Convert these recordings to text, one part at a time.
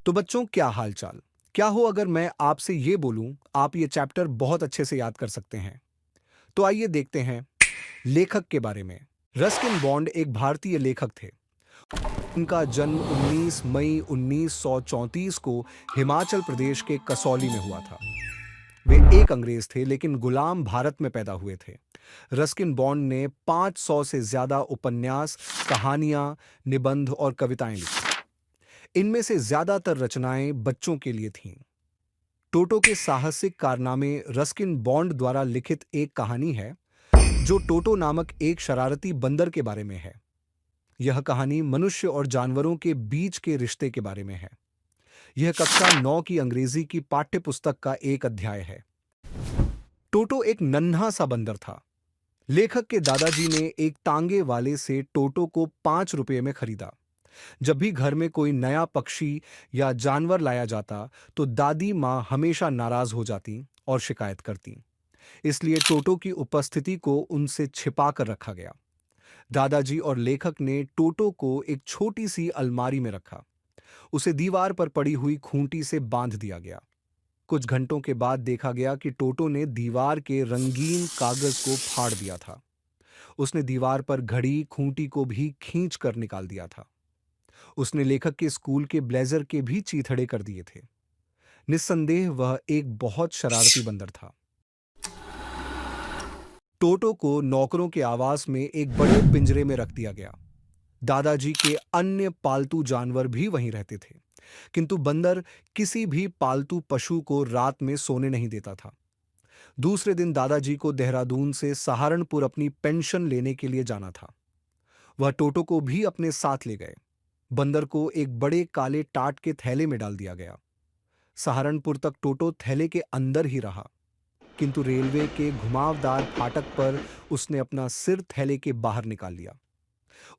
तो बच्चों, क्या हालचाल? क्या हो अगर मैं आपसे ये बोलूं, आप ये चैप्टर बहुत अच्छे से याद कर सकते हैं। तो आइए देखते हैं लेखक के बारे में। रस्किन बॉन्ड एक भारतीय लेखक थे। उनका जन्म 19 मई 1934 को हिमाचल प्रदेश के कसौली में हुआ था। वे एक अंग्रेज थे लेकिन गुलाम भारत में पैदा हुए थे। रस्किन बॉन्ड ने 500 से ज्यादा उपन्यास, कहानियां, निबंध और कविताएं लिखी। इनमें से ज्यादातर रचनाएं बच्चों के लिए थीं। टोटो के साहसिक कारनामे रस्किन बॉन्ड द्वारा लिखित एक कहानी है जो टोटो नामक एक शरारती बंदर के बारे में है। यह कहानी मनुष्य और जानवरों के बीच के रिश्ते के बारे में है। यह कक्षा 9 की अंग्रेजी की पाठ्य पुस्तक का एक अध्याय है। टोटो एक नन्हा सा बंदर था। लेखक के दादाजी ने एक तांगे वाले से टोटो को 5 रुपये में खरीदा। जब भी घर में कोई नया पक्षी या जानवर लाया जाता तो दादी माँ हमेशा नाराज हो जाती और शिकायत करती। इसलिए टोटो की उपस्थिति को उनसे छिपा कर रखा गया। दादाजी और लेखक ने टोटो को एक छोटी सी अलमारी में रखा। उसे दीवार पर पड़ी हुई खूंटी से बांध दिया गया। कुछ घंटों के बाद देखा गया कि टोटो ने दीवार के रंगीन कागज को फाड़ दिया था। उसने दीवार पर घड़ी खूंटी को भी खींच कर निकाल दिया था। उसने लेखक के स्कूल के ब्लेजर के भी चीथड़े कर दिए थे। निस्संदेह वह एक बहुत शरारती बंदर था। टोटो को नौकरों के आवास में एक बड़े पिंजरे में रख दिया गया। दादाजी के अन्य पालतू जानवर भी वहीं रहते थे, किंतु बंदर किसी भी पालतू पशु को रात में सोने नहीं देता था। दूसरे दिन दादाजी को देहरादून से सहारनपुर अपनी पेंशन लेने के लिए जाना था। वह टोटो को भी अपने साथ ले गए। बंदर को एक बड़े काले टाट के थैले में डाल दिया गया। सहारनपुर तक टोटो थैले के अंदर ही रहा, किंतु रेलवे के घुमावदार फाटक पर उसने अपना सिर थैले के बाहर निकाल लिया।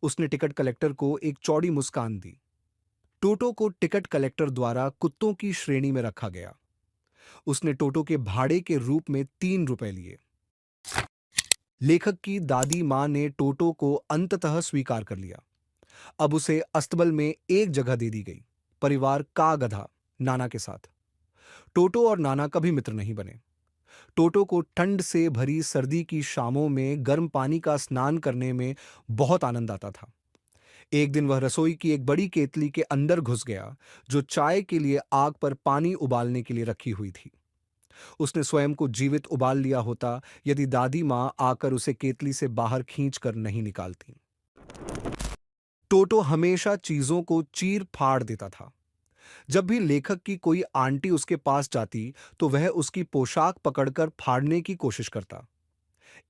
उसने टिकट कलेक्टर को एक चौड़ी मुस्कान दी। टोटो को टिकट कलेक्टर द्वारा कुत्तों की श्रेणी में रखा गया। उसने टोटो के भाड़े के रूप में 3 रुपए लिए। लेखक की दादी मां ने टोटो को अंततः स्वीकार कर लिया। अब उसे अस्तबल में एक जगह दे दी गई, परिवार का गधा नाना के साथ। टोटो और नाना कभी मित्र नहीं बने। टोटो को ठंड से भरी सर्दी की शामों में गर्म पानी का स्नान करने में बहुत आनंद आता था। एक दिन वह रसोई की एक बड़ी केतली के अंदर घुस गया, जो चाय के लिए आग पर पानी उबालने के लिए रखी हुई थी। उसने स्वयं को जीवित उबाल लिया होता यदि दादी मां आकर उसे केतली से बाहर खींच कर नहीं निकालती। टोटो हमेशा चीजों को चीर फाड़ देता था। जब भी लेखक की कोई आंटी उसके पास जाती तो वह उसकी पोशाक पकड़कर फाड़ने की कोशिश करता।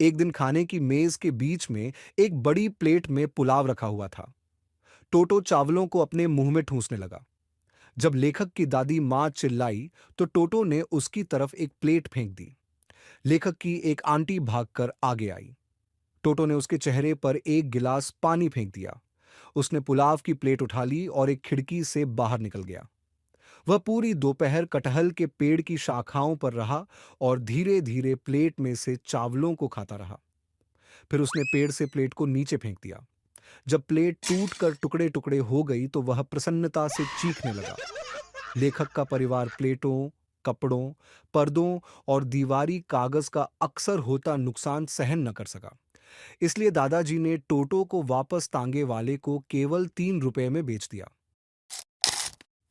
एक दिन खाने की मेज के बीच में एक बड़ी प्लेट में पुलाव रखा हुआ था। टोटो चावलों को अपने मुंह में ठूंसने लगा। जब लेखक की दादी मां चिल्लाई तो टोटो ने उसकी तरफ एक प्लेट फेंक दी। लेखक की एक आंटी भागकर आगे आई। टोटो ने उसके चेहरे पर एक गिलास पानी फेंक दिया। उसने पुलाव की प्लेट उठा ली और एक खिड़की से बाहर निकल गया। वह पूरी दोपहर कटहल के पेड़ की शाखाओं पर रहा और धीरे धीरे प्लेट में से चावलों को खाता रहा। फिर उसने पेड़ से प्लेट को नीचे फेंक दिया। जब प्लेट टूटकर टुकड़े टुकड़े हो गई तो वह प्रसन्नता से चीखने लगा। लेखक का परिवार प्लेटों, कपड़ों, पर्दों और दीवारी कागज का अक्सर होता नुकसान सहन न कर सका। इसलिए दादाजी ने टोटो को वापस तांगे वाले को केवल 3 रुपए में बेच दिया।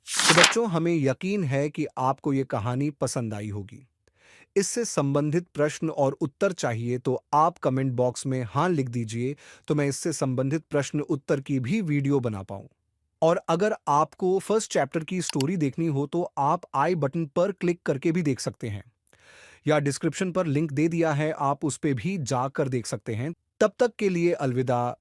तो बच्चों, हमें यकीन है कि आपको ये कहानी पसंद आई होगी। इससे संबंधित प्रश्न और उत्तर चाहिए तो आप कमेंट बॉक्स में हाँ लिख दीजिए, तो मैं इससे संबंधित प्रश्न उत्तर की भी वीडियो बना पाऊं। और अगर आपको फर्स्ट चैप्टर की स्टोरी देखनी हो तो आप आई बटन पर क्लिक करके भी देख सकते हैं, या डिस्क्रिप्शन पर लिंक दे दिया है, आप उस पे भी जाकर देख सकते हैं। तब तक के लिए अलविदा।